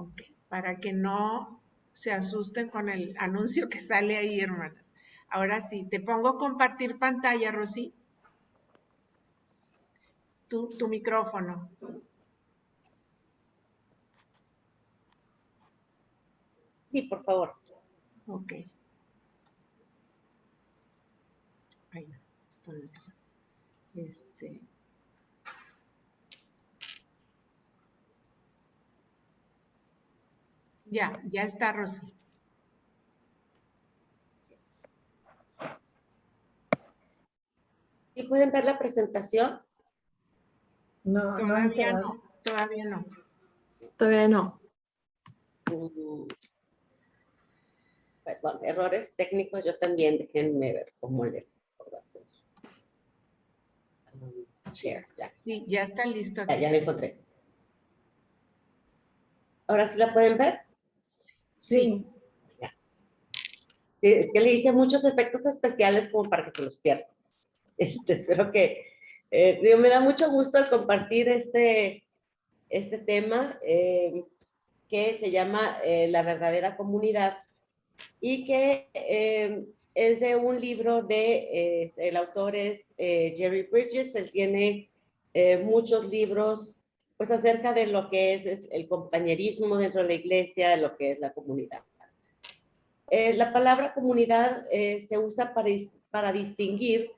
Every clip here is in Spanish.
Ok, para que no se asusten con el anuncio que sale ahí, hermanas. Ahora sí, te pongo compartir pantalla, Rosy. Tu micrófono. Sí, por favor. Ok. Ay, no, esto no es. Ya está, Rosy. ¿Sí pueden ver la presentación? No, Todavía no, todavía no. Todavía no. Perdón, errores técnicos, yo también, déjenme ver cómo le puedo hacer. Share, ya. Sí, ya está listo aquí. Ya la encontré. ¿Ahora sí la pueden ver? Sí. Ya. Sí, es que le hice muchos efectos especiales como para que se los pierdan. Espero que... me da mucho gusto al compartir este tema que se llama La verdadera comunidad y que es de un libro de, el autor es Jerry Bridges. Él tiene muchos libros pues acerca de lo que es el compañerismo dentro de la iglesia, lo que es la comunidad. La palabra comunidad se usa para distinguir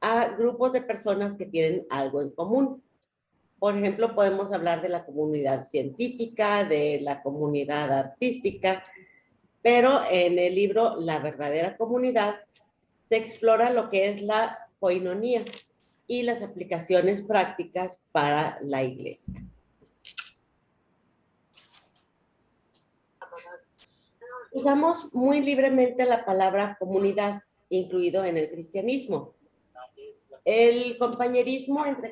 a grupos de personas que tienen algo en común. Por ejemplo, podemos hablar de la comunidad científica, de la comunidad artística, pero en el libro La verdadera comunidad se explora lo que es la koinonía y las aplicaciones prácticas para la iglesia. Usamos muy libremente la palabra comunidad, incluido en el cristianismo. El compañerismo entre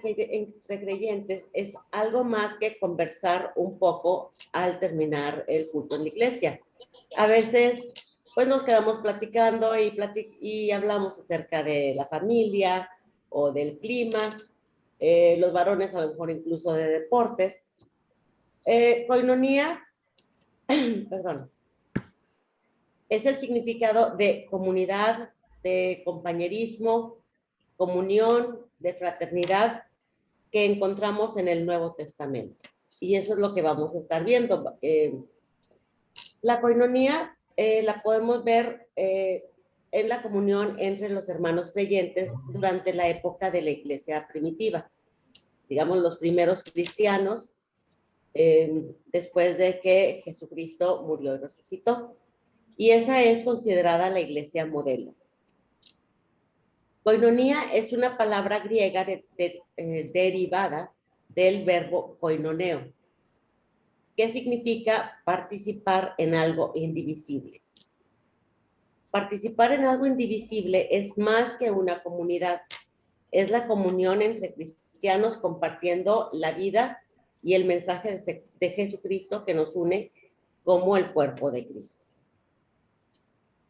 creyentes es algo más que conversar un poco al terminar el culto en la iglesia. A veces, pues nos quedamos platicando y hablamos acerca de la familia o del clima, los varones a lo mejor incluso de deportes. Koinonía, perdón, es el significado de comunidad, de compañerismo, comunión, de fraternidad que encontramos en el Nuevo Testamento. Y eso es lo que vamos a estar viendo. La koinonía la podemos ver en la comunión entre los hermanos creyentes durante la época de la iglesia primitiva. Digamos, los primeros cristianos, después de que Jesucristo murió y resucitó. Y esa es considerada la iglesia modelo. Koinonía es una palabra griega derivada del verbo koinoneo, que significa participar en algo indivisible. Participar en algo indivisible es más que una comunidad, es la comunión entre cristianos compartiendo la vida y el mensaje de Jesucristo que nos une como el cuerpo de Cristo.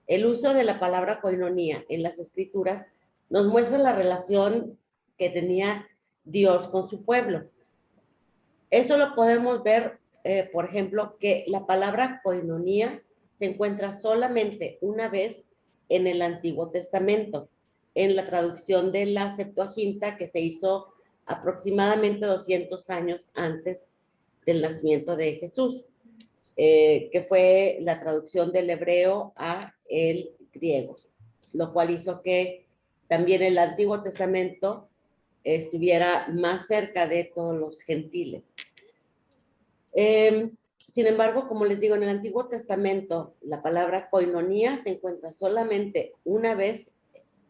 El uso de la palabra koinonía en las escrituras nos muestra la relación que tenía Dios con su pueblo. Eso lo podemos ver, por ejemplo, que la palabra koinonía se encuentra solamente una vez en el Antiguo Testamento, en la traducción de la Septuaginta que se hizo aproximadamente 200 años antes del nacimiento de Jesús, que fue la traducción del hebreo a el griego, lo cual hizo que también el Antiguo Testamento estuviera más cerca de todos los gentiles. Sin embargo, como les digo, en el Antiguo Testamento, la palabra koinonía se encuentra solamente una vez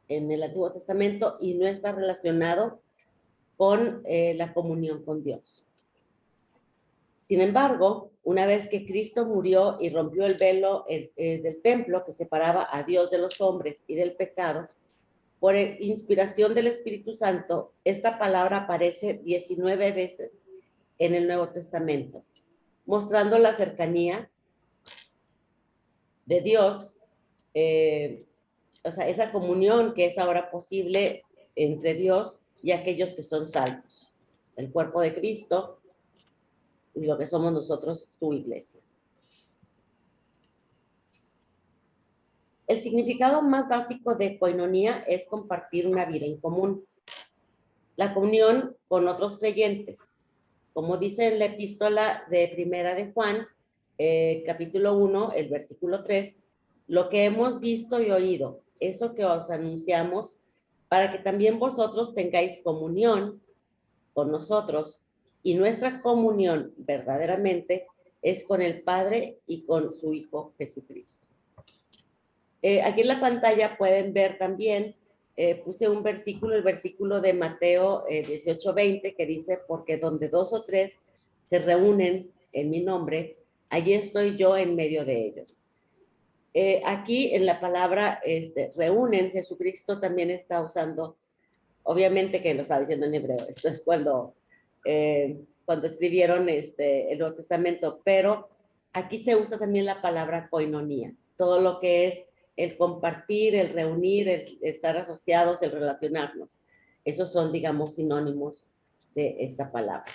en el Antiguo Testamento y no está relacionado con la comunión con Dios. Sin embargo, una vez que Cristo murió y rompió el velo del templo que separaba a Dios de los hombres y del pecado, por inspiración del Espíritu Santo, esta palabra aparece 19 veces en el Nuevo Testamento, mostrando la cercanía de Dios, o sea, esa comunión que es ahora posible entre Dios y aquellos que son salvos. El cuerpo de Cristo, lo que somos nosotros, su iglesia. El significado más básico de koinonía es compartir una vida en común. La comunión con otros creyentes. Como dice en la epístola de Primera de Juan, capítulo 1, el versículo 3, lo que hemos visto y oído, eso que os anunciamos, para que también vosotros tengáis comunión con nosotros, y nuestra comunión verdaderamente es con el Padre y con su Hijo Jesucristo. Aquí en la pantalla pueden ver también, puse un versículo, el versículo de Mateo 18:20, que dice, porque donde 2 o 3 se reúnen en mi nombre, allí estoy yo en medio de ellos. Aquí en la palabra reúnen, Jesucristo también está usando, obviamente que lo está diciendo en hebreo, esto es cuando escribieron el Nuevo Testamento, pero aquí se usa también la palabra koinonía, todo lo que es el compartir, el reunir, el estar asociados, el relacionarnos. Esos son, digamos, sinónimos de esta palabra.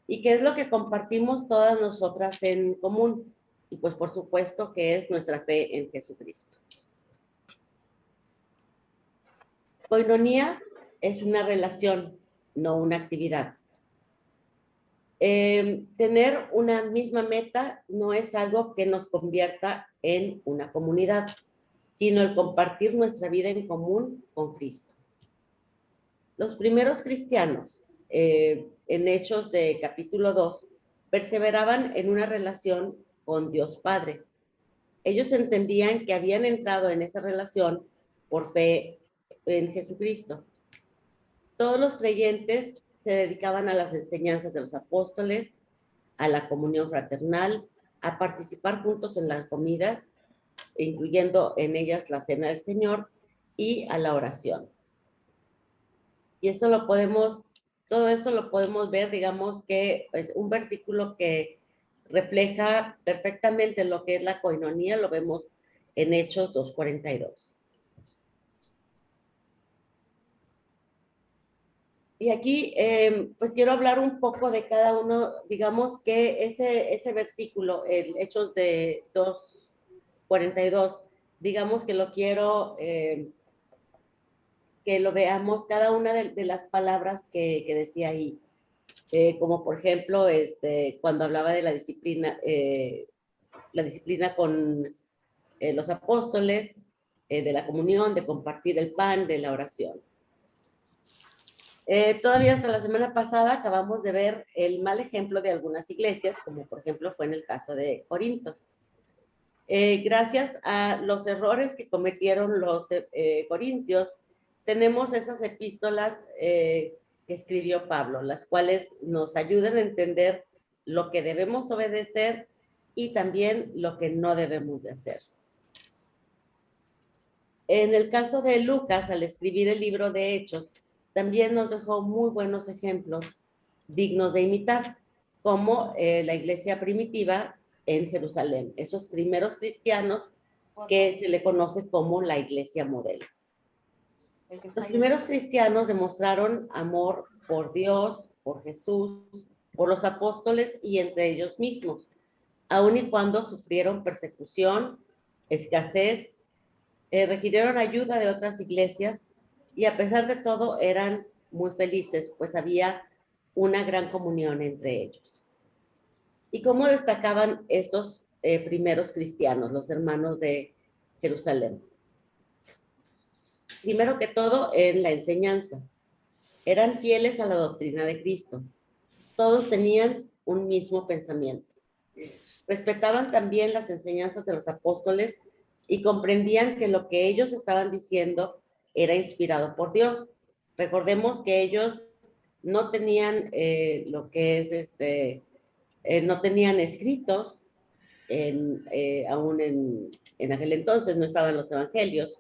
¿Y qué es lo que compartimos todas nosotras en común? Y pues por supuesto que es nuestra fe en Jesucristo. Koinonía es una relación, no una actividad. Tener una misma meta no es algo que nos convierta en una comunidad, sino el compartir nuestra vida en común con Cristo. Los primeros cristianos, en Hechos de capítulo 2, perseveraban en una relación con Dios Padre. Ellos entendían que habían entrado en esa relación por fe en Jesucristo. Todos los creyentes se dedicaban a las enseñanzas de los apóstoles, a la comunión fraternal, a participar juntos en la comida, incluyendo en ellas la cena del Señor, y a la oración. Y eso todo esto lo podemos ver, digamos que es un versículo que refleja perfectamente lo que es la koinonía, lo vemos en Hechos 2:42. Y aquí, pues quiero hablar un poco de cada uno, digamos que ese versículo, el Hechos de 2:42, digamos que lo quiero que lo veamos cada una de las palabras que decía ahí. Como por ejemplo, cuando hablaba de la disciplina con los apóstoles, de la comunión, de compartir el pan, de la oración. Todavía hasta la semana pasada acabamos de ver el mal ejemplo de algunas iglesias, como por ejemplo fue en el caso de Corinto. Gracias a los errores que cometieron los corintios, tenemos esas epístolas que escribió Pablo, las cuales nos ayudan a entender lo que debemos obedecer y también lo que no debemos de hacer. En el caso de Lucas, al escribir el libro de Hechos, también nos dejó muy buenos ejemplos dignos de imitar, como la iglesia primitiva en Jerusalén, esos primeros cristianos que se le conoce como la iglesia modelo. Los primeros cristianos demostraron amor por Dios, por Jesús, por los apóstoles y entre ellos mismos, aun y cuando sufrieron persecución, escasez, requirieron ayuda de otras iglesias y a pesar de todo eran muy felices, pues había una gran comunión entre ellos. ¿Y cómo destacaban estos primeros cristianos, los hermanos de Jerusalén? Primero que todo, en la enseñanza. Eran fieles a la doctrina de Cristo. Todos tenían un mismo pensamiento. Respetaban también las enseñanzas de los apóstoles y comprendían que lo que ellos estaban diciendo era inspirado por Dios. Recordemos que ellos no tenían lo que es no tenían escritos, aún en aquel entonces no estaban los evangelios,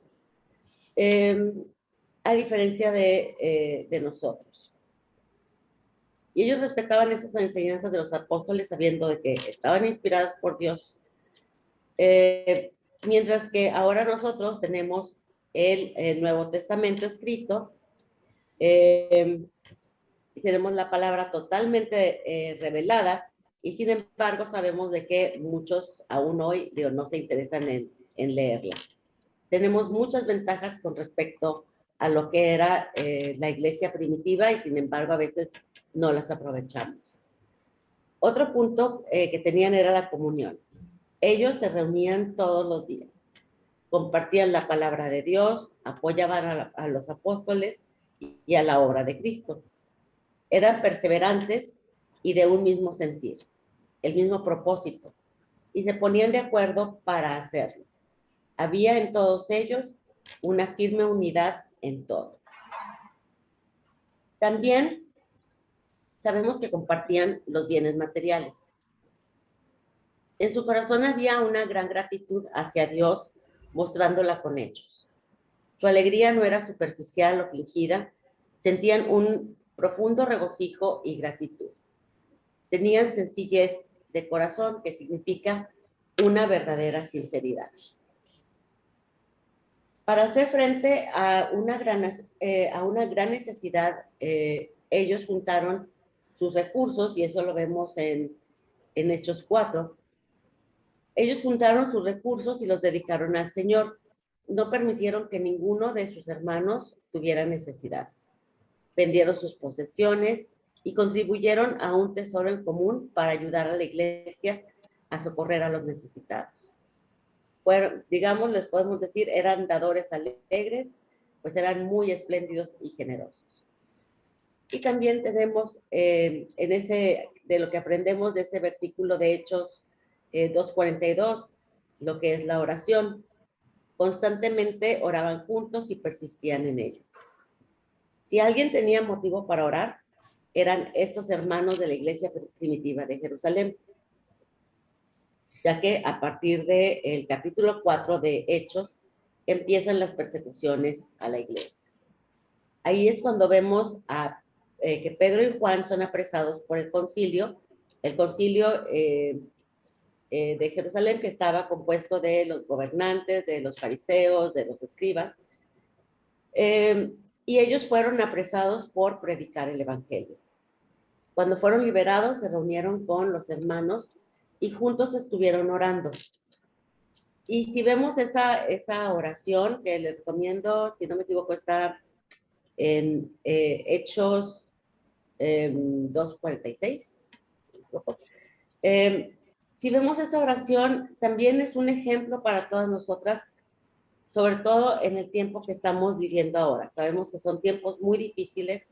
a diferencia de nosotros. Y ellos respetaban esas enseñanzas de los apóstoles sabiendo de que estaban inspiradas por Dios. Mientras que ahora nosotros tenemos el Nuevo Testamento escrito, tenemos la palabra totalmente revelada y sin embargo sabemos de que muchos aún hoy no se interesan en leerla. Tenemos muchas ventajas con respecto a lo que era la iglesia primitiva y sin embargo a veces no las aprovechamos. Otro punto que tenían era la comunión. Ellos se reunían todos los días, compartían la palabra de Dios, apoyaban a los apóstoles y a la obra de Cristo. Eran perseverantes y de un mismo sentir, el mismo propósito, y se ponían de acuerdo para hacerlo. Había en todos ellos una firme unidad en todo. También sabemos que compartían los bienes materiales. En su corazón había una gran gratitud hacia Dios, mostrándola con hechos. Su alegría no era superficial o fingida, sentían un profundo regocijo y gratitud. Tenían sencillez de corazón, que significa una verdadera sinceridad. Para hacer frente a una gran necesidad, ellos juntaron sus recursos, y eso lo vemos en Hechos 4. Ellos juntaron sus recursos y los dedicaron al Señor. No permitieron que ninguno de sus hermanos tuviera necesidad. Vendieron sus posesiones y contribuyeron a un tesoro en común para ayudar a la iglesia a socorrer a los necesitados. Fueron, digamos, les podemos decir, eran dadores alegres, pues eran muy espléndidos y generosos. Y también tenemos de lo que aprendemos de ese versículo de Hechos 2:42, lo que es la oración. Constantemente oraban juntos y persistían en ello. Si alguien tenía motivo para orar, eran estos hermanos de la iglesia primitiva de Jerusalén, ya que a partir del capítulo 4 de Hechos empiezan las persecuciones a la iglesia. Ahí es cuando vemos que Pedro y Juan son apresados por el concilio de Jerusalén, que estaba compuesto de los gobernantes, de los fariseos, de los escribas, y ellos fueron apresados por predicar el evangelio. Cuando fueron liberados, se reunieron con los hermanos y juntos estuvieron orando. Y si vemos esa oración, que les recomiendo, si no me equivoco, está en Hechos 2:46. Si vemos esa oración, también es un ejemplo para todas nosotras, sobre todo en el tiempo que estamos viviendo ahora. Sabemos que son tiempos muy difíciles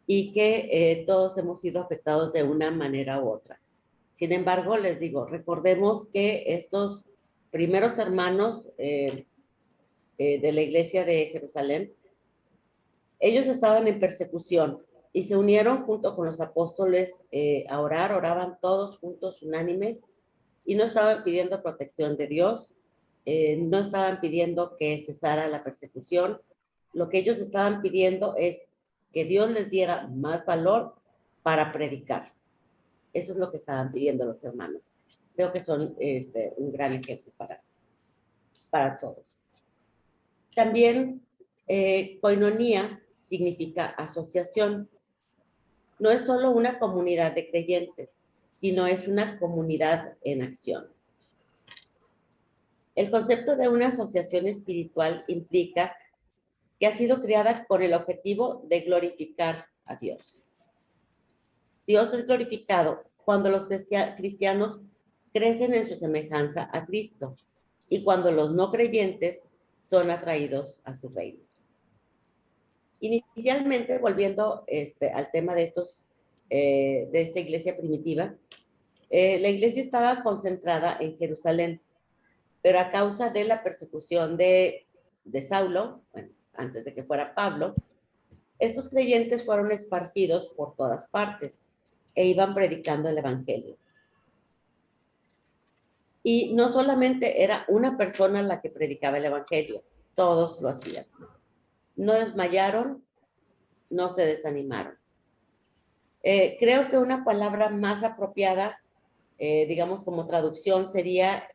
y que todos hemos sido afectados de una manera u otra. Sin embargo, les digo, recordemos que estos primeros hermanos de la iglesia de Jerusalén, ellos estaban en persecución y se unieron junto con los apóstoles a orar, oraban todos juntos, unánimes, y no estaban pidiendo protección de Dios, no estaban pidiendo que cesara la persecución. Lo que ellos estaban pidiendo es que Dios les diera más valor para predicar. Eso es lo que estaban pidiendo los hermanos. Creo que son un gran ejemplo para todos. También koinonía significa asociación. No es solo una comunidad de creyentes, sino es una comunidad en acción. El concepto de una asociación espiritual implica que ha sido creada con el objetivo de glorificar a Dios. Dios es glorificado cuando los cristianos crecen en su semejanza a Cristo y cuando los no creyentes son atraídos a su reino. Inicialmente, volviendo al tema de esta iglesia primitiva, la iglesia estaba concentrada en Jerusalén, pero a causa de la persecución de Saulo, bueno, antes de que fuera Pablo, estos creyentes fueron esparcidos por todas partes e iban predicando el evangelio. Y no solamente era una persona la que predicaba el evangelio, todos lo hacían. No desmayaron, no se desanimaron. Creo que una palabra más apropiada, digamos como traducción, sería,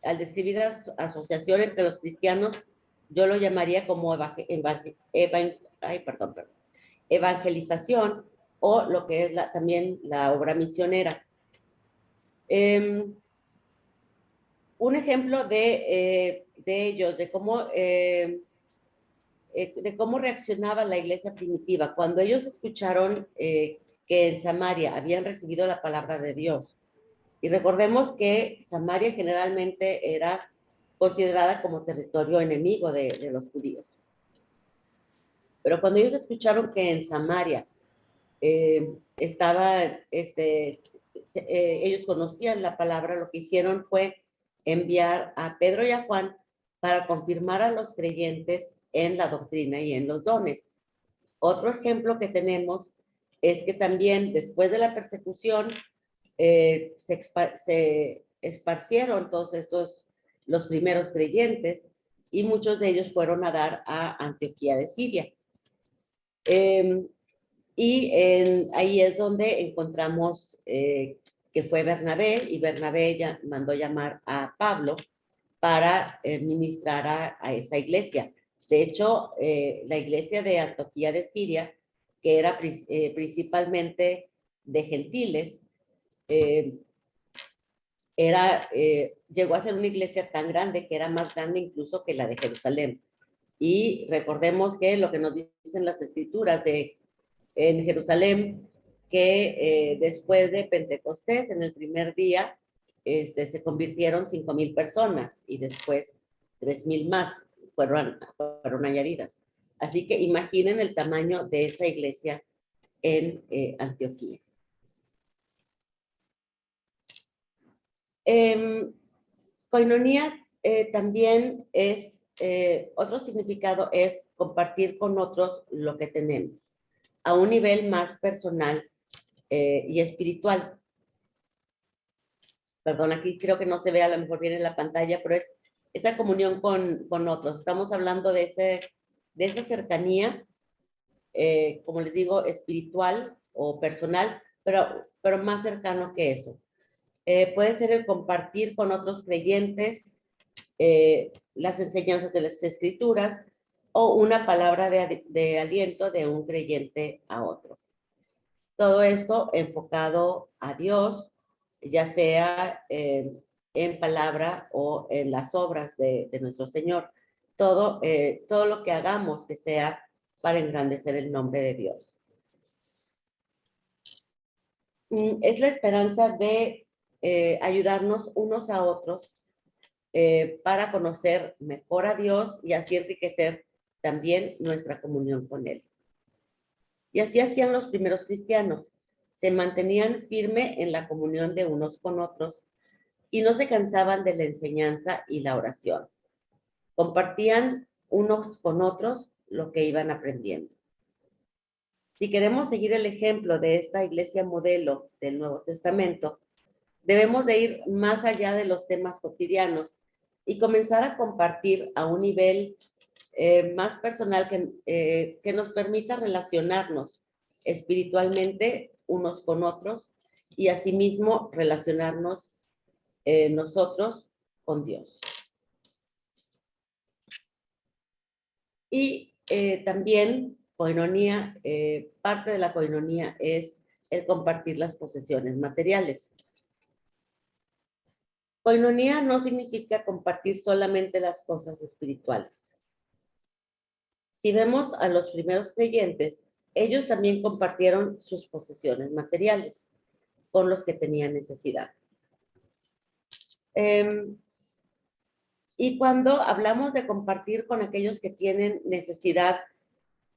al describir la asociación entre los cristianos, yo lo llamaría como evangelización o lo que es también la obra misionera. Un ejemplo de ellos, de cómo reaccionaba la iglesia primitiva. Cuando ellos escucharon que en Samaria habían recibido la palabra de Dios, y recordemos que Samaria generalmente era considerada como territorio enemigo de los judíos. Pero cuando ellos escucharon que en Samaria ellos conocían la palabra, lo que hicieron fue enviar a Pedro y a Juan para confirmar a los creyentes en la doctrina y en los dones. Otro ejemplo que tenemos es que también después de la persecución se esparcieron todos los primeros creyentes y muchos de ellos fueron a dar a Antioquía de Siria. Ahí es donde encontramos que fue Bernabé, y Bernabé ya mandó llamar a Pablo para ministrar a esa iglesia. De hecho, la iglesia de Antioquía de Siria, que era principalmente de gentiles, llegó a ser una iglesia tan grande que era más grande incluso que la de Jerusalén. Y recordemos que lo que nos dicen las escrituras en Jerusalén, que después de Pentecostés, en el primer día, se convirtieron 5,000 personas y después 3,000 más fueron añadidas. Así que imaginen el tamaño de esa iglesia en Antioquía. Koinonía también es, otro significado es compartir con otros lo que tenemos, a un nivel más personal y espiritual. Perdón, aquí creo que no se ve, a lo mejor viene en la pantalla, pero es esa comunión con otros. Estamos hablando de esa cercanía, como les digo, espiritual o personal, pero más cercano que eso. Puede ser el compartir con otros creyentes las enseñanzas de las escrituras o una palabra de aliento de un creyente a otro. Todo esto enfocado a Dios, ya sea en palabra o en las obras de nuestro Señor. Todo lo que hagamos que sea para engrandecer el nombre de Dios. Es la esperanza de ayudarnos unos a otros para conocer mejor a Dios y así enriquecer también nuestra comunión con Él. Y así hacían los primeros cristianos. Se mantenían firme en la comunión de unos con otros y no se cansaban de la enseñanza y la oración. Compartían unos con otros lo que iban aprendiendo. Si queremos seguir el ejemplo de esta iglesia modelo del Nuevo Testamento, debemos de ir más allá de los temas cotidianos y comenzar a compartir a un nivel más personal que nos permita relacionarnos espiritualmente unos con otros y asimismo relacionarnos nosotros con Dios. Y también koinonía, parte de la koinonía es el compartir las posesiones materiales. Koinonía no significa compartir solamente las cosas espirituales. Si vemos a los primeros creyentes, ellos también compartieron sus posesiones materiales con los que tenían necesidad. Y cuando hablamos de compartir con aquellos que tienen necesidad,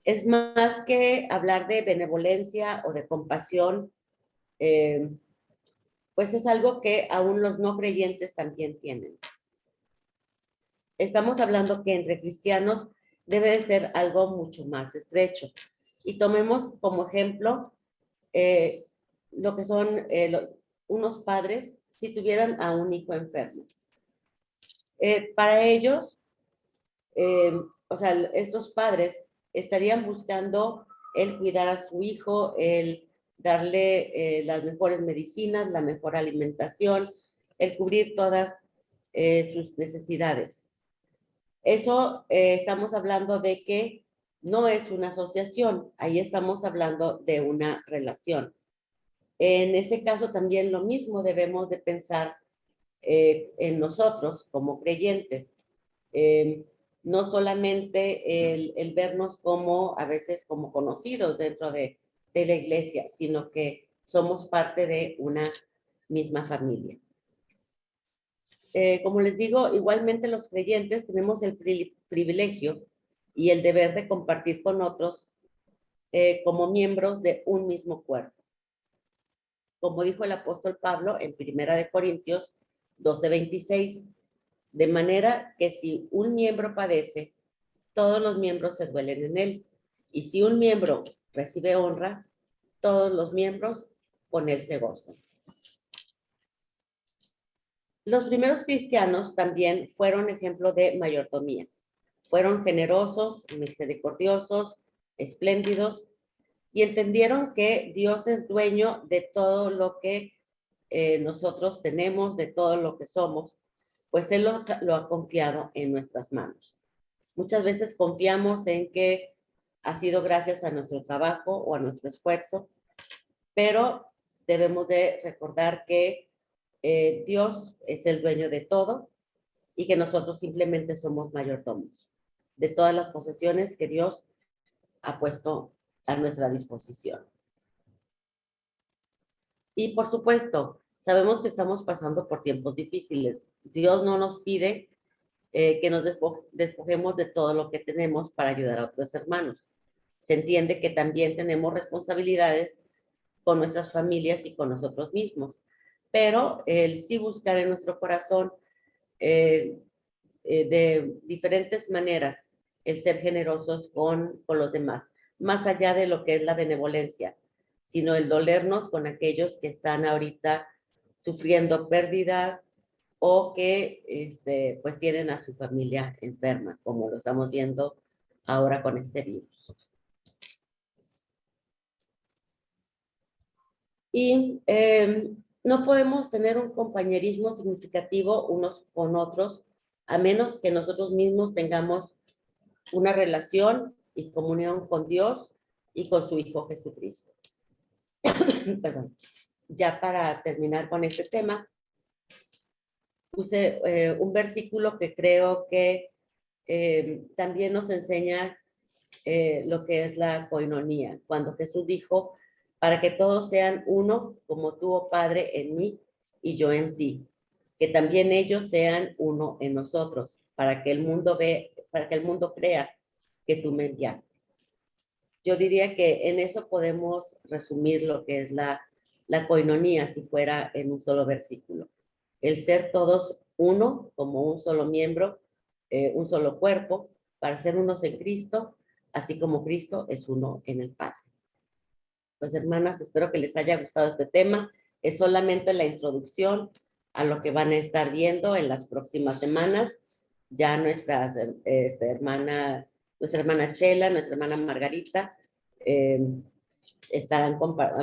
es más que hablar de benevolencia o de compasión, pues es algo que aún los no creyentes también tienen. Estamos hablando que entre cristianos debe de ser algo mucho más estrecho. Y tomemos como ejemplo lo que son unos padres si tuvieran a un hijo enfermo. Para ellos, o sea, estos padres estarían buscando el cuidar a su hijo, el darle las mejores medicinas, la mejor alimentación, el cubrir todas sus necesidades. Eso estamos hablando de que no es una asociación, ahí estamos hablando de una relación. En ese caso también lo mismo debemos de pensar en nosotros como creyentes. No solamente el vernos como a veces como conocidos dentro de la iglesia, sino que somos parte de una misma familia. Como les digo, igualmente los creyentes tenemos el privilegio y el deber de compartir con otros como miembros de un mismo cuerpo. Como dijo el apóstol Pablo en 1 Corintios 12:26, de manera que si un miembro padece, todos los miembros se duelen en él. Y si un miembro recibe honra, todos los miembros con él se gozan. Los primeros cristianos también fueron ejemplo de mayordomía. Fueron generosos, misericordiosos, espléndidos, y entendieron que Dios es dueño de todo lo que nosotros tenemos, de todo lo que somos, pues Él lo ha confiado en nuestras manos. Muchas veces confiamos en que ha sido gracias a nuestro trabajo o a nuestro esfuerzo, pero debemos de recordar que Dios es el dueño de todo y que nosotros simplemente somos mayordomos de todas las posesiones que Dios ha puesto a nuestra disposición. Y por supuesto, sabemos que estamos pasando por tiempos difíciles. Dios no nos pide que nos despojemos de todo lo que tenemos para ayudar a otros hermanos. Se entiende que también tenemos responsabilidades con nuestras familias y con nosotros mismos, pero el sí buscar en nuestro corazón de diferentes maneras el ser generosos con los demás, más allá de lo que es la benevolencia, sino el dolernos con aquellos que están ahorita sufriendo pérdida o que pues tienen a su familia enferma, como lo estamos viendo ahora con este virus. Y no podemos tener un compañerismo significativo unos con otros a menos que nosotros mismos tengamos una relación y comunión con Dios y con su Hijo Jesucristo. Perdón. Ya para terminar con este tema, puse un versículo que creo que también nos enseña lo que es la coinonía. Cuando Jesús dijo, para que todos sean uno, como tú, oh Padre, en mí y yo en ti, que también ellos sean uno en nosotros, para que el mundo crea que tú me enviaste. Yo diría que en eso podemos resumir lo que es la coinonía, si fuera en un solo versículo. El ser todos uno, como un solo miembro, un solo cuerpo, para ser unos en Cristo, así como Cristo es uno en el Padre. Pues hermanas, espero que les haya gustado este tema. Es solamente la introducción a lo que van a estar viendo en las próximas semanas. Ya nuestra hermana Chela, nuestra hermana Margarita,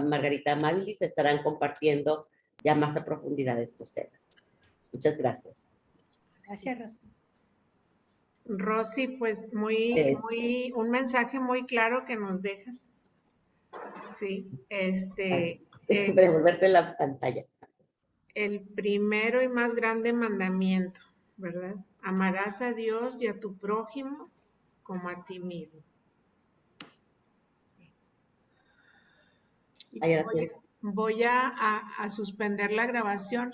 Margarita Mabilis, estarán compartiendo ya más a profundidad estos temas. Muchas gracias. Gracias, Rosy. Rosy, pues un mensaje muy claro que nos dejas. Sí, Devolverte la pantalla. El primero y más grande mandamiento, ¿verdad? Amarás a Dios y a tu prójimo como a ti mismo. Voy a suspender la grabación.